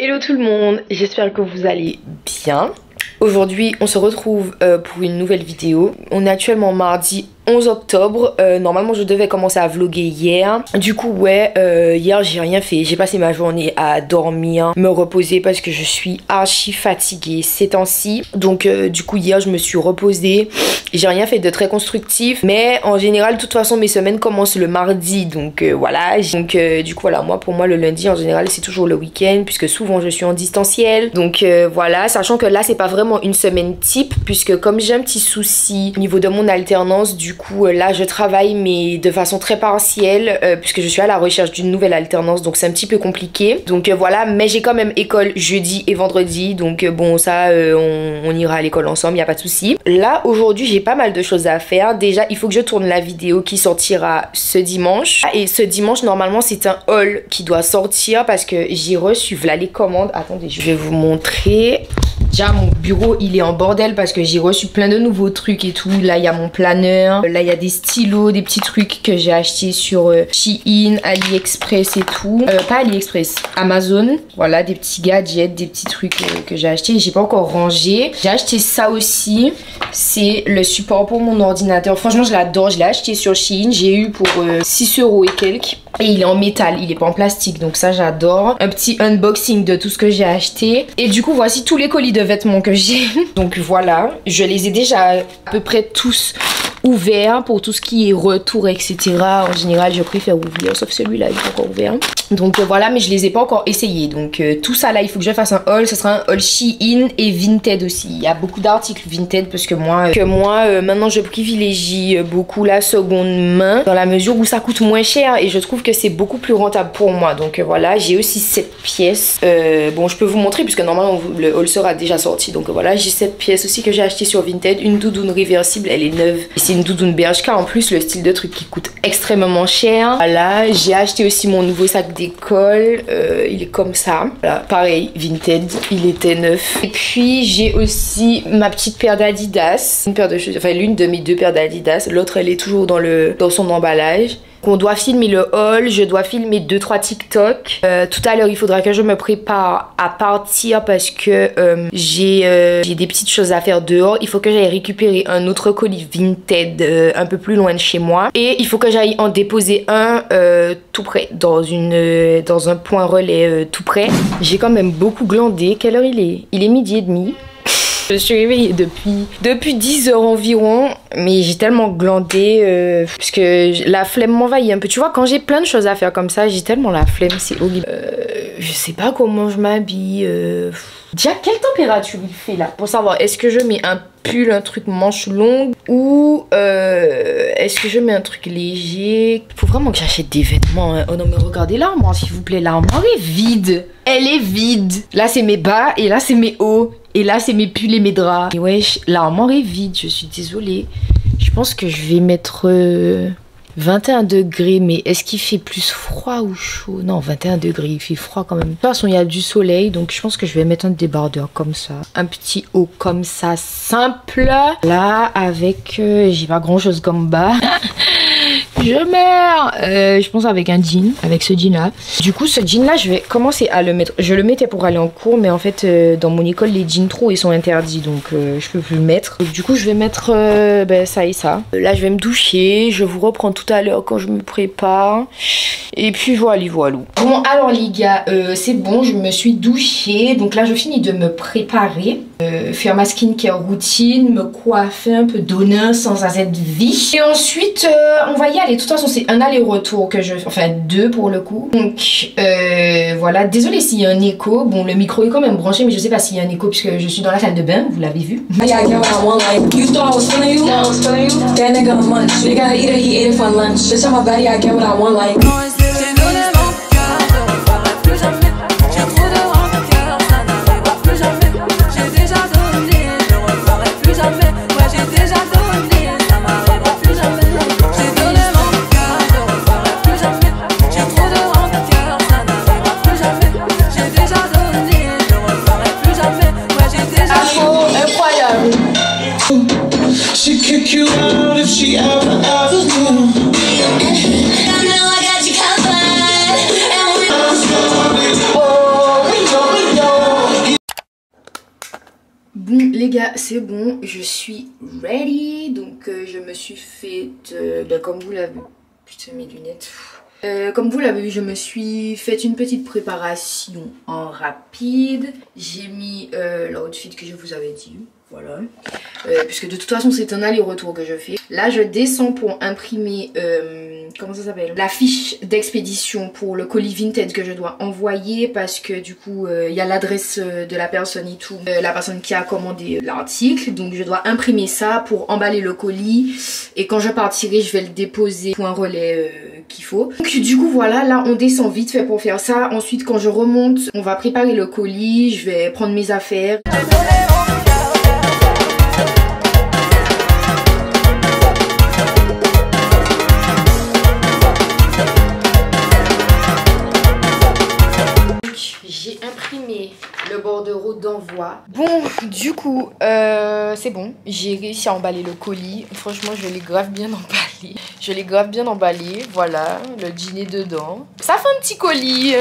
Hello tout le monde, j'espère que vous allez bien. Aujourd'hui on se retrouve pour une nouvelle vidéo. On est actuellement mardi 11 octobre, normalement je devais commencer à vlogger hier. Du coup ouais, hier j'ai rien fait, j'ai passé ma journée à dormir, me reposer parce que je suis archi fatiguée ces temps-ci. Donc du coup hier je me suis reposée, j'ai rien fait de très constructif. Mais en général de toute façon mes semaines commencent le mardi, donc voilà. Donc du coup voilà, pour moi le lundi en général c'est toujours le week-end puisque souvent je suis en distanciel. Donc voilà, sachant que là c'est pas vraiment une semaine type puisque comme j'ai un petit souci au niveau de mon alternance, du coup là je travaille mais de façon très partielle puisque je suis à la recherche d'une nouvelle alternance, donc c'est un petit peu compliqué. Donc voilà, mais j'ai quand même école jeudi et vendredi, donc bon ça on ira à l'école ensemble, y a pas de souci. Là aujourd'hui j'ai pas mal de choses à faire. Déjà il faut que je tourne la vidéo qui sortira ce dimanche, et ce dimanche normalement c'est un haul qui doit sortir parce que j'ai reçu voilà les commandes. Attendez, je vais vous montrer. Déjà mon bureau il est en bordel parce que j'ai reçu plein de nouveaux trucs et tout. Là il y a mon planeur, là il y a des stylos, des petits trucs que j'ai acheté sur Shein, AliExpress et tout. Pas AliExpress, Amazon. Voilà, des petits gadgets, des petits trucs que j'ai acheté. J'ai pas encore rangé. J'ai acheté ça aussi. C'est le support pour mon ordinateur. Franchement je l'adore, je l'ai acheté sur Shein. J'ai eu pour 6 € et quelques. Et il est en métal, il est pas en plastique, donc ça j'adore. Un petit unboxing de tout ce que j'ai acheté. Et du coup voici tous les colis de vêtements que j'ai. Donc voilà, je les ai déjà à peu près tous ouverts pour tout ce qui est retour, etc. En général je préfère ouvrir, sauf celui-là il est encore ouvert. Donc voilà, mais je les ai pas encore essayés. Donc tout ça là il faut que je fasse un haul. Ce sera un haul Shein et Vinted aussi. Il y a beaucoup d'articles Vinted parce que moi maintenant je privilégie beaucoup la seconde main dans la mesure où ça coûte moins cher et je trouve que c'est beaucoup plus rentable pour moi. Donc voilà, j'ai aussi cette pièce. Bon je peux vous montrer puisque normalement le haul sera déjà sorti. Donc voilà, j'ai cette pièce aussi que j'ai acheté sur Vinted. Une doudoune réversible, elle est neuve. C'est une doudoune Bershka en plus, le style de truc qui coûte extrêmement cher. Voilà, j'ai acheté aussi mon nouveau sac d'école, il est comme ça. Voilà, pareil, Vinted, il était neuf. Et puis j'ai aussi ma petite paire d'Adidas, une paire de chaussures, enfin l'une de mes deux paires d'Adidas. L'autre elle est toujours dans son emballage. On doit filmer le haul, je dois filmer 2-3 TikTok. Tout à l'heure il faudra que je me prépare à partir parce que j'ai des petites choses à faire dehors. Il faut que j'aille récupérer un autre colis Vinted un peu plus loin de chez moi. Et il faut que j'aille en déposer un tout près, dans un point relais tout près. J'ai quand même beaucoup glandé. Quelle heure il est? Il est 12h30. Je suis réveillée depuis 10 heures environ, mais j'ai tellement glandé parce que la flemme m'envahit un peu. Tu vois, quand j'ai plein de choses à faire comme ça, j'ai tellement la flemme, c'est horrible. Je sais pas comment je m'habille. Déjà, quelle température il fait là? Pour savoir, est-ce que je mets un pull, un truc manche longue ou est-ce que je mets un truc léger? Faut vraiment que j'achète des vêtements, hein. Oh non mais regardez l'armoire s'il vous plaît, l'armoire est vide. Elle est vide. Là c'est mes bas et là c'est mes hauts. Et là c'est mes pulls et mes draps. Et wesh, l'armoire est vide, je suis désolée. Je pense que je vais mettre 21 degrés, mais est-ce qu'il fait plus froid ou chaud? Non, 21 degrés, il fait froid quand même. De toute façon, il y a du soleil, donc je pense que je vais mettre un débardeur comme ça. Un petit haut comme ça, simple. Là, avec... j'ai pas grand-chose comme bas. Je meurs. Je pense avec un jean, avec ce jean là. Du coup ce jean là je vais commencer à le mettre. Je le mettais pour aller en cours, mais en fait dans mon école les jeans trop ils sont interdits, donc je peux plus le mettre. Donc, du coup je vais mettre ça et ça. Là je vais me doucher, je vous reprends tout à l'heure quand je me prépare. Et puis voilà. Bon alors les gars, c'est bon, je me suis douchée. Donc là je finis de me préparer, faire ma skincare routine, me coiffer un peu d'honneur sans cette vie. Et ensuite on va y aller. De toute façon c'est un aller-retour que je fais, enfin 2 pour le coup. Donc voilà, désolé s'il y a un écho. Bon le micro est quand même branché, mais je sais pas s'il y a un écho puisque je suis dans la salle de bain, vous l'avez vu. She'd kick you out if she ever do. Les gars, c'est bon, je suis ready. Donc je me suis fait, comme vous l'avez vu, putain mes lunettes. Comme vous l'avez vu, je me suis fait une petite préparation en rapide. J'ai mis l'outfit que je vous avais dit. Voilà. Puisque de toute façon c'est un aller-retour que je fais. Là je descends pour imprimer comment ça s'appelle, la fiche d'expédition pour le colis Vinted que je dois envoyer, parce que du coup il y a l'adresse de la personne et tout, la personne qui a commandé l'article. Donc je dois imprimer ça pour emballer le colis, et quand je partirai je vais le déposer pour un relais qu'il faut. Donc du coup voilà, là on descend vite fait pour faire ça. Ensuite quand je remonte, on va préparer le colis, je vais prendre mes affaires. J'ai imprimé le bordereau d'envoi. Bon, du coup, c'est bon. J'ai réussi à emballer le colis. Franchement, je l'ai grave bien emballé. Je l'ai grave bien emballé. Voilà, le jean est dedans. Ça fait un petit colis,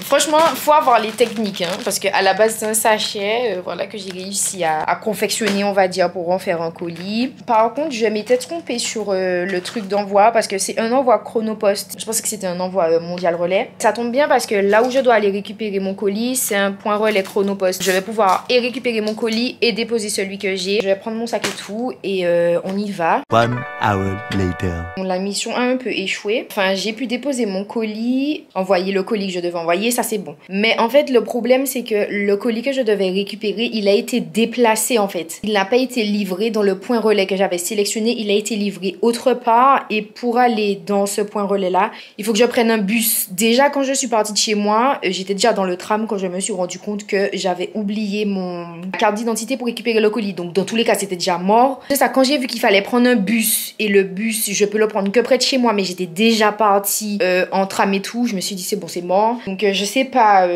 Franchement, faut avoir les techniques, hein, parce qu'à la base, c'est un sachet, voilà, que j'ai réussi à confectionner, on va dire, pour en faire un colis. Par contre, je m'étais trompée sur le truc d'envoi, parce que c'est un envoi Chronopost. Je pensais que c'était un envoi Mondial Relais. Ça tombe bien parce que là où je dois aller récupérer mon colis, c'est un point relais Chronopost. Je vais pouvoir et récupérer mon colis et déposer celui que j'ai. Je vais prendre mon sac et tout, et on y va. 1 hour later. La mission a un peu échoué. Enfin, j'ai pu déposer mon colis, envoyer le colis que je devais envoyer, ça c'est bon. Mais en fait, le problème c'est que le colis que je devais récupérer, il a été déplacé en fait. Il n'a pas été livré dans le point relais que j'avais sélectionné, il a été livré autre part, et pour aller dans ce point relais là, il faut que je prenne un bus. Déjà quand je suis partie de chez moi, j'étais déjà dans le tram quand je me suis rendu compte que j'avais oublié mon carte d'identité pour récupérer le colis. Donc dans tous les cas, c'était déjà mort. C'est ça, quand j'ai vu qu'il fallait prendre un bus, et le bus, je peux le prendre que près de chez moi, mais j'étais déjà partie en tram et tout, je me suis dit c'est bon, c'est mort. Donc je sais pas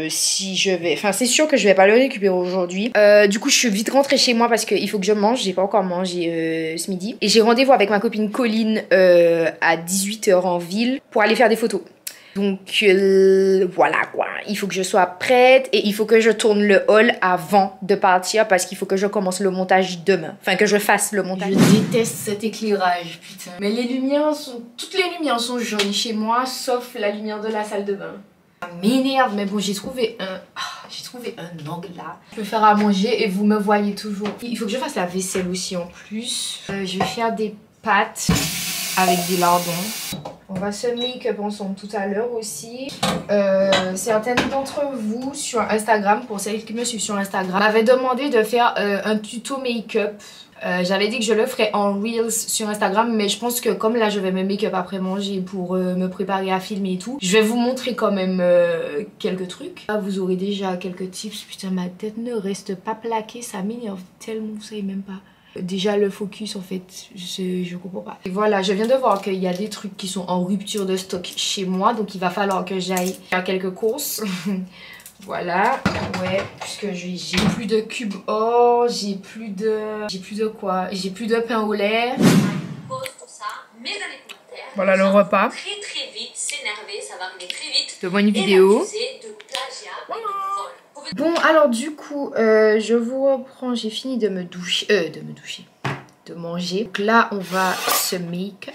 si je vais... Enfin, c'est sûr que je vais pas le récupérer aujourd'hui. Du coup, je suis vite rentrée chez moi parce qu'il faut que je mange. J'ai pas encore mangé ce midi. Et j'ai rendez-vous avec ma copine Colline à 18 h en ville pour aller faire des photos. Donc voilà quoi, il faut que je sois prête et il faut que je tourne le haul avant de partir, parce qu'il faut que je commence le montage demain. Enfin, que je fasse le montage. Je déteste cet éclairage, putain. Mais les lumières sont... Toutes les lumières sont jaunes chez moi, sauf la lumière de la salle de bain. Ça m'énerve, mais bon, j'ai trouvé un angle là. Je peux faire à manger et vous me voyez toujours. Il faut que je fasse la vaisselle aussi en plus. Je vais faire des pâtes avec des lardons. On va se make-up ensemble tout à l'heure aussi. Certaines d'entre vous sur Instagram, pour celles qui me suivent sur Instagram, m'avaient demandé de faire un tuto make-up. J'avais dit que je le ferais en Reels sur Instagram, mais je pense que comme là je vais me make-up après manger pour me préparer à filmer et tout, je vais vous montrer quand même quelques trucs. Là vous aurez déjà quelques tips. Putain, ma tête ne reste pas plaquée, ça m'énerve tellement, vous savez même pas. Déjà le focus en fait, je comprends pas. Et voilà, je viens de voir qu'il y a des trucs qui sont en rupture de stock chez moi, donc il va falloir que j'aille faire quelques courses. Voilà, ouais, puisque j'ai plus de cubes or, j'ai plus de quoi, j'ai plus de pain au lait. Voilà le repas. Très vite, s'énerver, ça va arriver très vite. De bonnes vidéos. Bon, alors du coup, je vous reprends, j'ai fini de me doucher, de manger. Donc là, on va se make-up.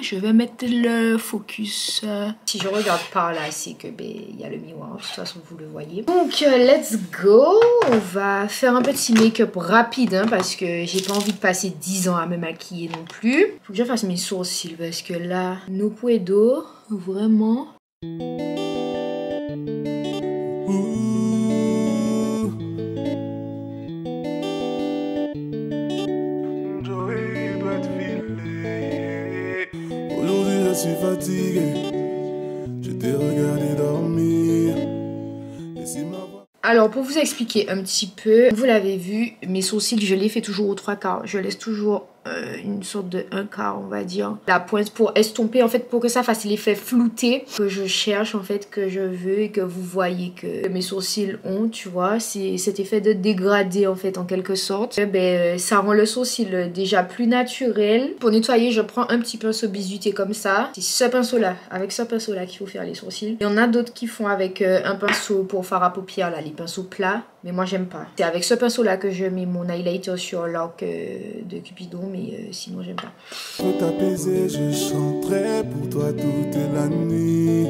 Je vais mettre le focus. Si je regarde par là, c'est que il y a le miroir. De toute façon, vous le voyez. Donc, let's go. On va faire un petit make-up rapide, hein, parce que j'ai pas envie de passer 10 ans à me maquiller non plus. Faut que je fasse mes sourcils parce que là, no puedo, vraiment. Je suis fatigué, je t'ai regardé dormir. Alors pour vous expliquer un petit peu, vous l'avez vu, mes sourcils je les fais toujours aux 3/4. Je laisse toujours une sorte de 1/4 on va dire. La pointe pour estomper en fait, pour que ça fasse l'effet flouté que je cherche en fait, que je veux et que vous voyez que mes sourcils ont, tu vois. C'est cet effet de dégradé en fait en quelque sorte. Ça rend le sourcil déjà plus naturel. Pour nettoyer je prends un petit pinceau bizuté comme ça. C'est ce pinceau là, avec ce pinceau là qu'il faut faire les sourcils. Il y en a d'autres qui font avec un pinceau pour fard à paupières là, les pinceaux plats. Mais moi j'aime pas. C'est avec ce pinceau là que je mets mon highlighter sur l'arc de Cupidon, mais sinon j'aime pas. Pour t'apaiser, je chanterai pour toi toute la nuit.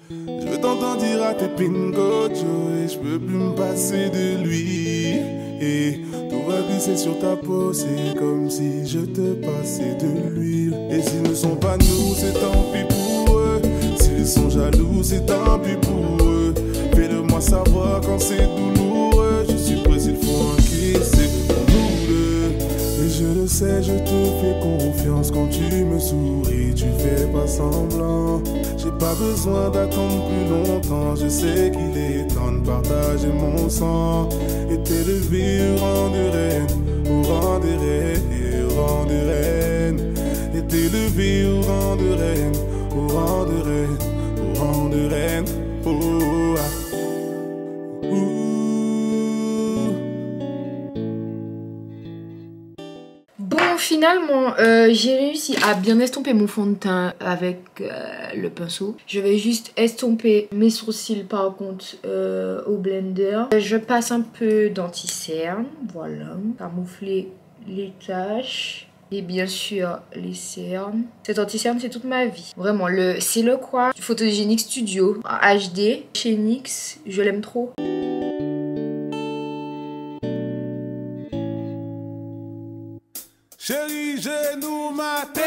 Je t'entends dire à tes pingocho et je peux plus me passer de lui. Et tout va glisser sur ta peau, c'est comme si je te passais de l'huile. Et s'ils ne sont pas nous, c'est tant pis pour eux. S'ils sont jaloux, c'est tant pis pour eux. Fais-le-moi savoir quand c'est douloureux. Je suis prêt s'il faut encaisser pour nous deux. Et je le sais, je te fais confiance quand tu me souris, tu fais pas semblant. J'ai pas besoin d'attendre plus longtemps, je sais qu'il est temps de partager mon sang. Et t'élever au rang de reine, au rang de reine, au rang de reine. Et t'élever au rang de reine, au rang de reine, au rang de reine. Oh, ah. Bon, finalement, j'ai réussi à bien estomper mon fond de teint avec le pinceau. Je vais juste estomper mes sourcils par contre au blender. Je passe un peu d'anti-cerne, voilà, camoufler les taches. Et bien sûr les cernes. Cet anti-cerne c'est toute ma vie. Vraiment, c'est le quoi Photogenic Studio en HD chez NYX. Je l'aime trop. Chérie, genou ma tête.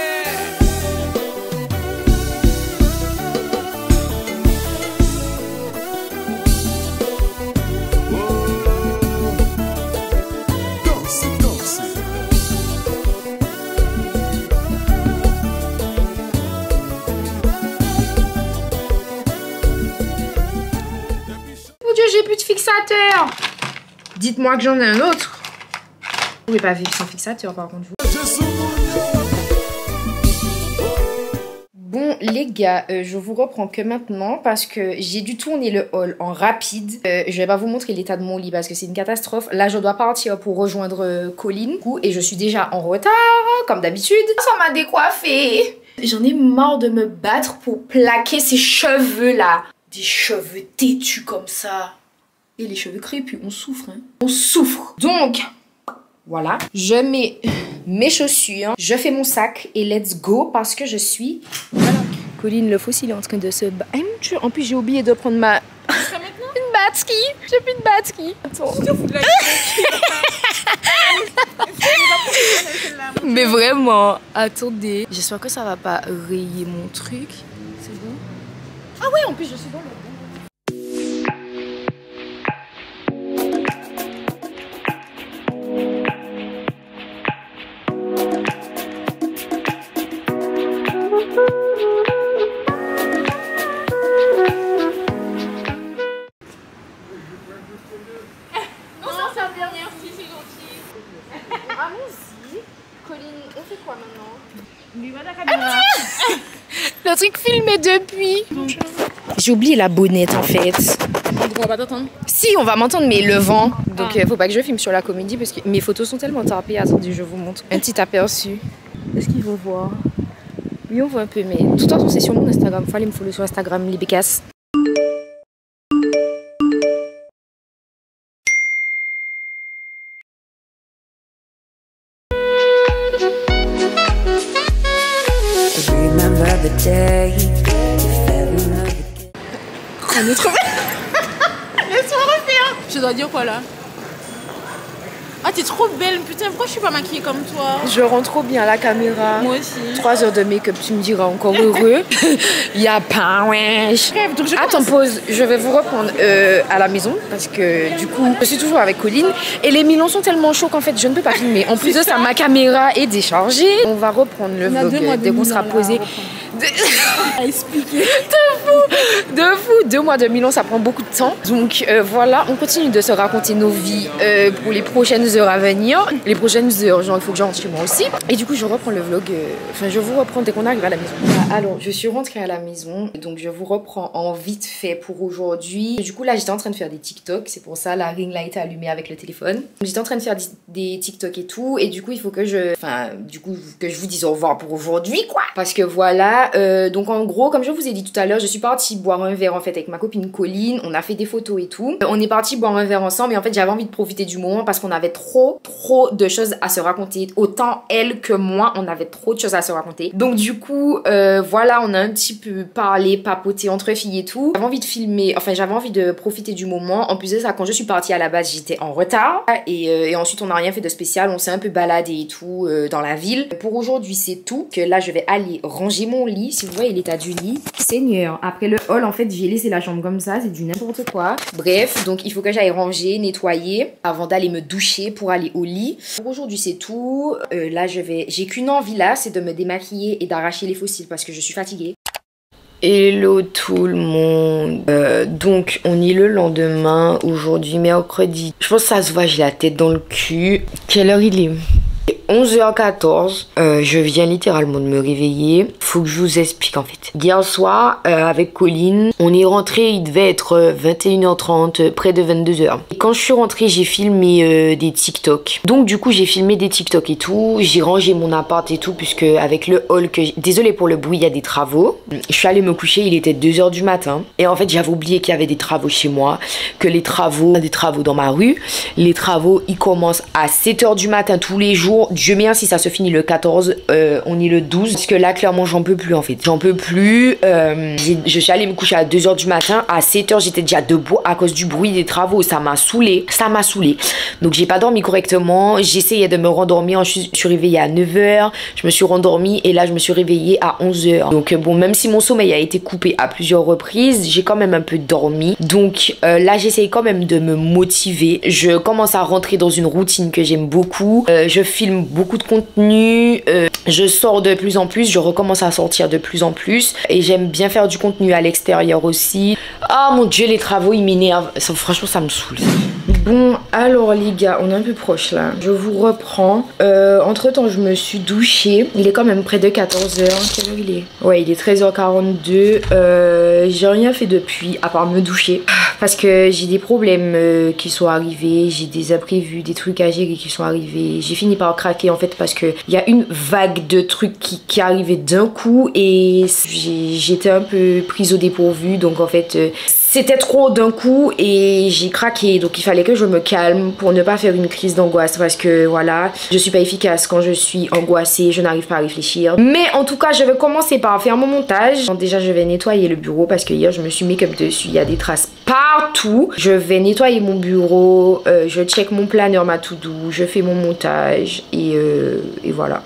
Mon Dieu, j'ai plus de fixateur. Dites-moi que j'en ai un autre. Vous pouvez pas vivre sans fixateur par contre vous. Bon les gars, je vous reprends que maintenant parce que j'ai dû tourner le haul en rapide. Je vais pas vous montrer l'état de mon lit parce que c'est une catastrophe. Là je dois partir pour rejoindre Colline et je suis déjà en retard comme d'habitude. Ça m'a décoiffée. J'en ai marre de me battre pour plaquer ces cheveux là. Des cheveux têtus comme ça. Et les cheveux crépus, on souffre hein. On souffre. Donc voilà, je mets mes chaussures, je fais mon sac et let's go parce que je suis... Voilà. Colline, le fossile est en train de se battre. En plus, j'ai oublié de prendre ma... une batski. J'ai plus de batski. Attends. Mais vraiment, attendez. J'espère que ça va pas rayer mon truc. C'est bon? Ah ouais, en plus, je suis dans le... Allons-y. Colline, on fait quoi maintenant? Le truc filmé depuis. J'ai oublié la bonnette en fait. On va pas t'entendre. Si, on va m'entendre, mais le vent. Donc faut pas que je filme sur la comédie parce que mes photos sont tellement tarpées. Attendez, je vous montre un petit aperçu. Est-ce qu'ils vont voir? Oui, on voit un peu, mais de toute façon, c'est sur mon Instagram. Faut aller me follow sur Instagram, les bécasses. Un autre. Laisse-moi refaire. Je dois dire quoi là? Ah, t'es trop belle, putain, pourquoi je suis pas maquillée comme toi? Je rends trop bien à la caméra. Moi aussi. 3 heures de make-up, tu me diras encore heureux. Y'a pas, wesh. Attends, pause. Je vais vous reprendre à la maison parce que du coup, je suis toujours avec Colline et les milons sont tellement chauds qu'en fait, je ne peux pas filmer. En plus de ça, ma caméra est déchargée. On va reprendre le vlog dès qu'on sera posé. À expliquer. De fou, 2 mois de Milan, ça prend beaucoup de temps. Donc voilà, on continue de se raconter nos vies pour les prochaines heures heures à venir. Les prochaines heures, genre il faut que je rentre chez moi aussi. Et du coup je reprends le vlog, enfin je vous reprends dès qu'on arrive à la maison. Alors je suis rentrée à la maison, donc je vous reprends en vite fait pour aujourd'hui. Du coup là j'étais en train de faire des TikTok, c'est pour ça la ring light est allumée avec le téléphone. J'étais en train de faire des TikTok et tout, et du coup il faut que je vous dise au revoir pour aujourd'hui quoi. Parce que voilà, donc en gros comme je vous ai dit tout à l'heure, je suis partie boire un verre en fait avec ma copine Colline, on a fait des photos et tout. On est parti boire un verre ensemble et en fait j'avais envie de profiter du moment parce qu'on avait trop de choses à se raconter. Autant elle que moi, on avait trop de choses à se raconter. Donc du coup, voilà, on a un petit peu parlé, papoté entre filles et tout. J'avais envie de filmer, enfin j'avais envie de profiter du moment. En plus de ça, quand je suis partie à la base, j'étais en retard. Et ensuite on n'a rien fait de spécial, on s'est un peu baladé et tout dans la ville. Pour aujourd'hui c'est tout. Que là je vais aller ranger mon lit. Si vous voyez l'état du lit, Seigneur, après le haul en fait j'ai laissé la chambre comme ça, c'est du n'importe quoi. Bref, donc il faut que j'aille ranger, nettoyer avant d'aller me doucher pour aller au lit. Pour aujourd'hui c'est tout. Là j'ai qu'une envie là, c'est de me démaquiller et d'arracher les fossiles parce que je suis fatiguée. Hello tout le monde. Donc on est le lendemain, aujourd'hui mercredi. Je pense que ça se voit, j'ai la tête dans le cul. Quelle heure il est ? 11h14, je viens littéralement de me réveiller. Faut que je vous explique en fait. Hier soir, avec Colline, on est rentré, il devait être 21h30, près de 22h. Et quand je suis rentrée, j'ai filmé des TikTok. Donc du coup, j'ai filmé des TikTok et tout. J'ai rangé mon appart et tout, puisque avec le hall que désolée pour le bruit, il y a des travaux. Je suis allée me coucher, il était 2h du matin. Et en fait, j'avais oublié qu'il y avait des travaux chez moi, que des travaux dans ma rue. Les travaux, ils commencent à 7h du matin tous les jours. Dieu merci, ça se finit le 14, on est le 12. Parce que là, clairement, j'en peux plus en fait. J'en peux plus. Je suis allée me coucher à 2h du matin. À 7h, j'étais déjà debout à cause du bruit des travaux. Ça m'a saoulée. Ça m'a saoulée. Donc, j'ai pas dormi correctement. J'essayais de me rendormir. Je suis réveillée à 9h. Je me suis rendormie et là, je me suis réveillée à 11h. Donc, bon, même si mon sommeil a été coupé à plusieurs reprises, j'ai quand même un peu dormi. Donc, là, j'essaye quand même de me motiver. Je commence à rentrer dans une routine que j'aime beaucoup. Je filme beaucoup de contenu, je sors de plus en plus, je recommence à sortir de plus en plus et j'aime bien faire du contenu à l'extérieur aussi. Ah mon dieu, les travaux ils m'énervent, franchement ça me saoule. Bon alors les gars, on est un peu proche là, je vous reprends. Entre temps je me suis douchée, il est quand même près de 14h. Quelle heure il est? Ouais, il est 13h42. J'ai rien fait depuis à part me doucher parce que j'ai des problèmes qui sont arrivés, j'ai des imprévus, des trucs à gérer qui sont arrivés. J'ai fini par craquer en fait parce que il y a une vague de trucs qui arrivait d'un coup et j'étais un peu prise au dépourvu, donc en fait c'était trop d'un coup et j'ai craqué, donc il fallait que je me calme pour ne pas faire une crise d'angoisse parce que voilà, je suis pas efficace quand je suis angoissée, je n'arrive pas à réfléchir. Mais en tout cas je vais commencer par faire mon montage. Donc, déjà je vais nettoyer le bureau parce que hier je me suis make-up dessus, il y a des traces partout. Je vais nettoyer mon bureau, je check mon planeur, ma to-do, je fais mon montage et voilà.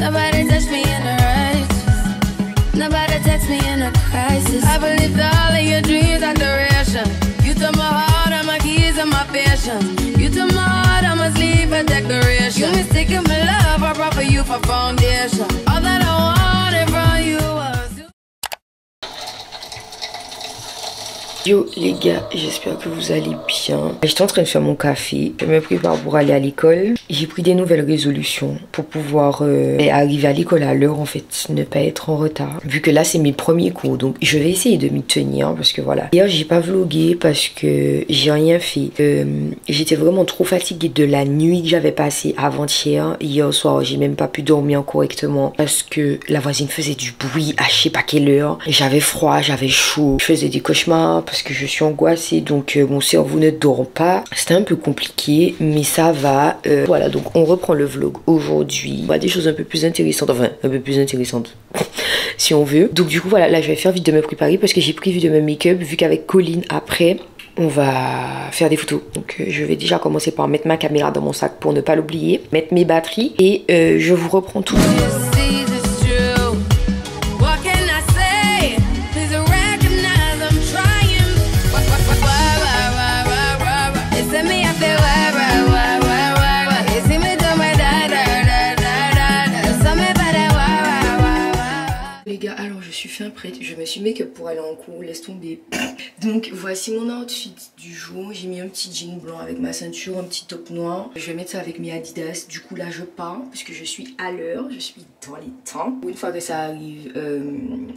Nobody touched me in a righteous. Nobody text me in a crisis. I believed all of your dreams are duration. You took my heart, all my keys, and my patience. You took my heart, I must leave a declaration. You mistaken my love, I brought for you for foundation. All that I wanted from you was. Yo les gars, j'espère que vous allez bien. J'étais en train de faire mon café, je me prépare pour aller à l'école. J'ai pris des nouvelles résolutions pour pouvoir arriver à l'école à l'heure en fait, ne pas être en retard. Vu que là c'est mes premiers cours, donc je vais essayer de m'y tenir parce que voilà. Hier j'ai pas vlogué parce que j'ai rien fait. J'étais vraiment trop fatiguée de la nuit que j'avais passée avant-hier. Hier soir j'ai même pas pu dormir correctement parce que la voisine faisait du bruit à je sais pas quelle heure. J'avais froid, j'avais chaud, je faisais des cauchemars parce que je suis angoissée, donc mon cerveau ne dort pas. C'était un peu compliqué, mais ça va. Voilà, donc on reprend le vlog aujourd'hui. On va des choses un peu plus intéressantes, enfin un peu plus intéressantes si on veut. Donc du coup voilà, là je vais faire vite de me préparer parce que j'ai prévu de me make-up vu qu'avec Colline après on va faire des photos. Donc je vais déjà commencer par mettre ma caméra dans mon sac pour ne pas l'oublier, mettre mes batteries et je vous reprends tout. Les gars, alors je suis fin prête, je me suis make-up pour aller en cours, laisse tomber. Donc voici mon outfit du jour. J'ai mis un petit jean blanc avec ma ceinture, un petit top noir. Je vais mettre ça avec mes Adidas. Du coup là je pars puisque je suis à l'heure, je suis dans les temps. Une fois que ça arrive,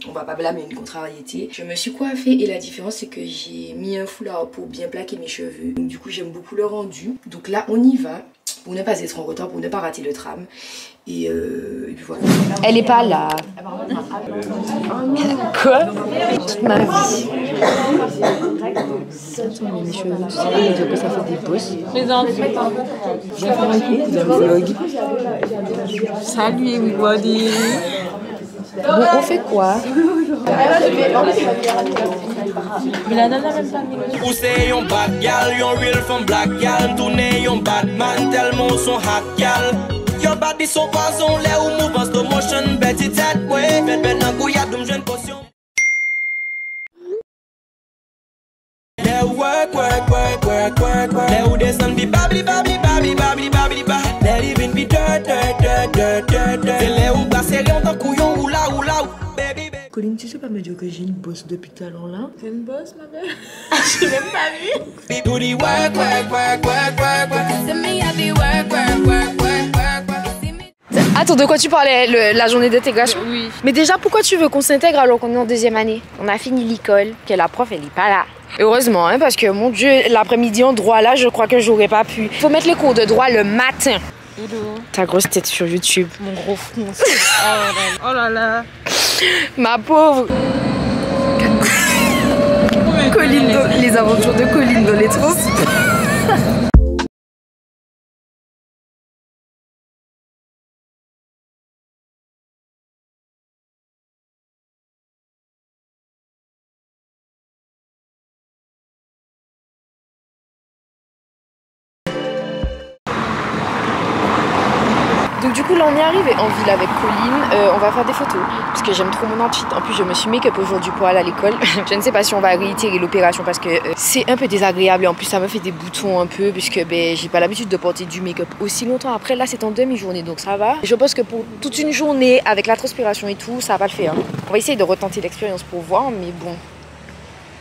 on va pas blâmer une contrariété. Je me suis coiffée et la différence c'est que j'ai mis un foulard pour bien plaquer mes cheveux. Donc, du coup j'aime beaucoup le rendu. Donc là on y va pour ne pas être en retard, pour ne pas rater le tram. Et puis voilà. Elle est pas là. Quoi? Toute ma vie. Mes cheveux, tout ça, ça fait des bosses. Les enfants. J'ai fait un vlog. Salut everybody. Bon, on fait quoi? Mais la nana même pas mis. Ou c'est yon bad gal, yon real from black gal. Tourne yon bad man, tellement son hot gal. Your body so poison, lè ou move en slow motion. Betty that way, bet ben nan gouyad doum jwen potion. Lè ou work, lè ou descend bi babli, babli, babli, babli, babli, ba. Lè even bi dirt. C'est lè ou glacé, yon tan couillon, oula, oula, baby, baby. Colline, tu sais pas me dire que j'ai une bosse depuis tout à l'heure là? C'est une bosse ma belle. J'ai même pas vu. Do the work. To me, I be work. Attends, de quoi tu parlais? La journée d'intégration? Oui. Mais déjà, pourquoi tu veux qu'on s'intègre alors qu'on est en deuxième année? On a fini l'école, que la prof elle est pas là. Heureusement, hein, parce que mon Dieu, l'après-midi en droit là, je crois que j'aurais pas pu. Faut mettre les cours de droit le matin. Hello. Ta grosse tête sur YouTube. Mon gros front. Oh là là. Ma pauvre. Colline, les aventures de Colline dans les trans. Donc du coup là on est arrivé en ville avec Colline, on va faire des photos parce que j'aime trop mon outfit. En plus je me suis make-up aujourd'hui pour aller à l'école. Je ne sais pas si on va réitérer l'opération parce que c'est un peu désagréable et en plus ça me fait des boutons un peu puisque j'ai pas l'habitude de porter du make-up aussi longtemps. Après là c'est en demi-journée donc ça va. Je pense que pour toute une journée avec la transpiration et tout ça va pas le faire. On va essayer de retenter l'expérience pour voir mais bon,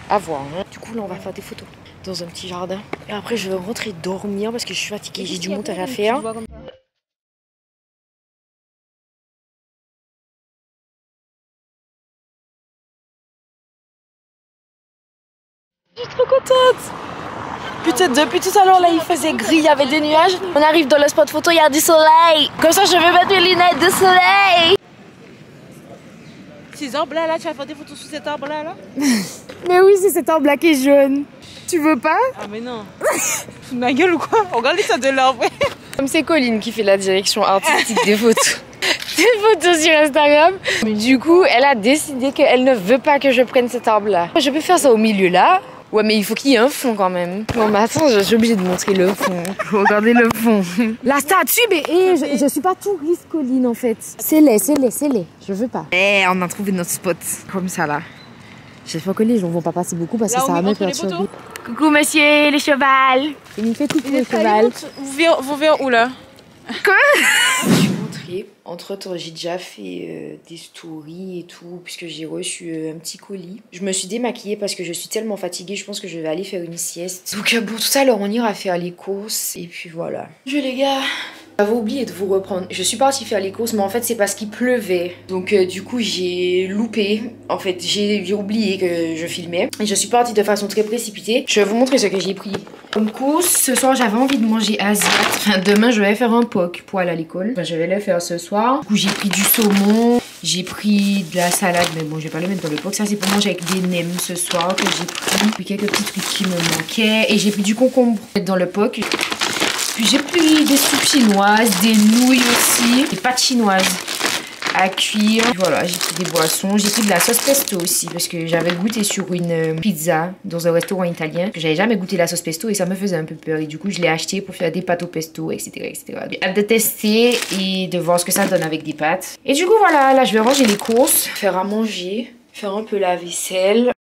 à voir. Hein. Du coup là on va faire des photos dans un petit jardin et après je vais rentrer dormir parce que je suis fatiguée, j'ai du montage à faire. Je suis trop contente. Putain, depuis tout à l'heure là il faisait gris, il y avait des nuages. On arrive dans le spot photo, il y a du soleil. Comme ça je vais mettre mes lunettes de soleil. Ces arbres là, tu vas faire des photos sous cet arbre là? Mais oui, c'est cet arbre là qui est jaune. Tu veux pas? Ah mais non. Fous de ma gueule ou quoi? Regardez ça de l'arbre. Comme c'est Colline qui fait la direction artistique des photos. Des photos sur Instagram. Du coup, elle a décidé qu'elle ne veut pas que je prenne cet arbre là. Je peux faire ça au milieu là. Ouais, mais il faut qu'il y ait un fond quand même. Non, mais attends, je suis obligée de montrer le fond. Regardez le fond. La statue, mais je suis pas touriste, Colline, en fait. C'est laid. Je veux pas. Eh, on a trouvé notre spot. Comme ça, là. J'espère que les gens vont pas passer beaucoup parce que ça va me perturber. Coucou, monsieur, les chevals. Il me fait coucou, les chevals. Vous verrez où, là? Quoi? Entre temps j'ai déjà fait des stories et tout puisque j'ai reçu un petit colis. Je me suis démaquillée parce que je suis tellement fatiguée, je pense que je vais aller faire une sieste. Donc bon, tout à l'heure on ira faire les courses et puis voilà. Les gars, j'avais oublié de vous reprendre. Je suis partie faire les courses mais en fait c'est parce qu'il pleuvait. Donc du coup j'ai loupé. En fait j'ai oublié que je filmais. Et je suis partie de façon très précipitée. Je vais vous montrer ce que j'ai pris. Comme course, ce soir j'avais envie de manger asiat. Enfin demain je vais faire un POC pour aller à l'école. Enfin, je vais le faire ce soir. Du coup j'ai pris du saumon. J'ai pris de la salade, mais bon, je vais pas le mettre dans le pot. Ça, c'est pour manger avec des nems ce soir que j'ai pris. Puis quelques petits trucs qui me manquaient. Et j'ai pris du concombre dans le pot. Puis j'ai pris des soupes chinoises, des nouilles aussi, des pâtes chinoises à cuire. Puis voilà, j'ai pris des boissons. J'ai pris de la sauce pesto aussi parce que j'avais goûté sur une pizza dans un restaurant italien. J'avais jamais goûté la sauce pesto et ça me faisait un peu peur. Et du coup, je l'ai acheté pour faire des pâtes au pesto, etc. etc. J'ai hâte de tester et de voir ce que ça donne avec des pâtes. Et du coup, voilà, là, je vais ranger les courses, faire à manger, faire un peu la vaisselle.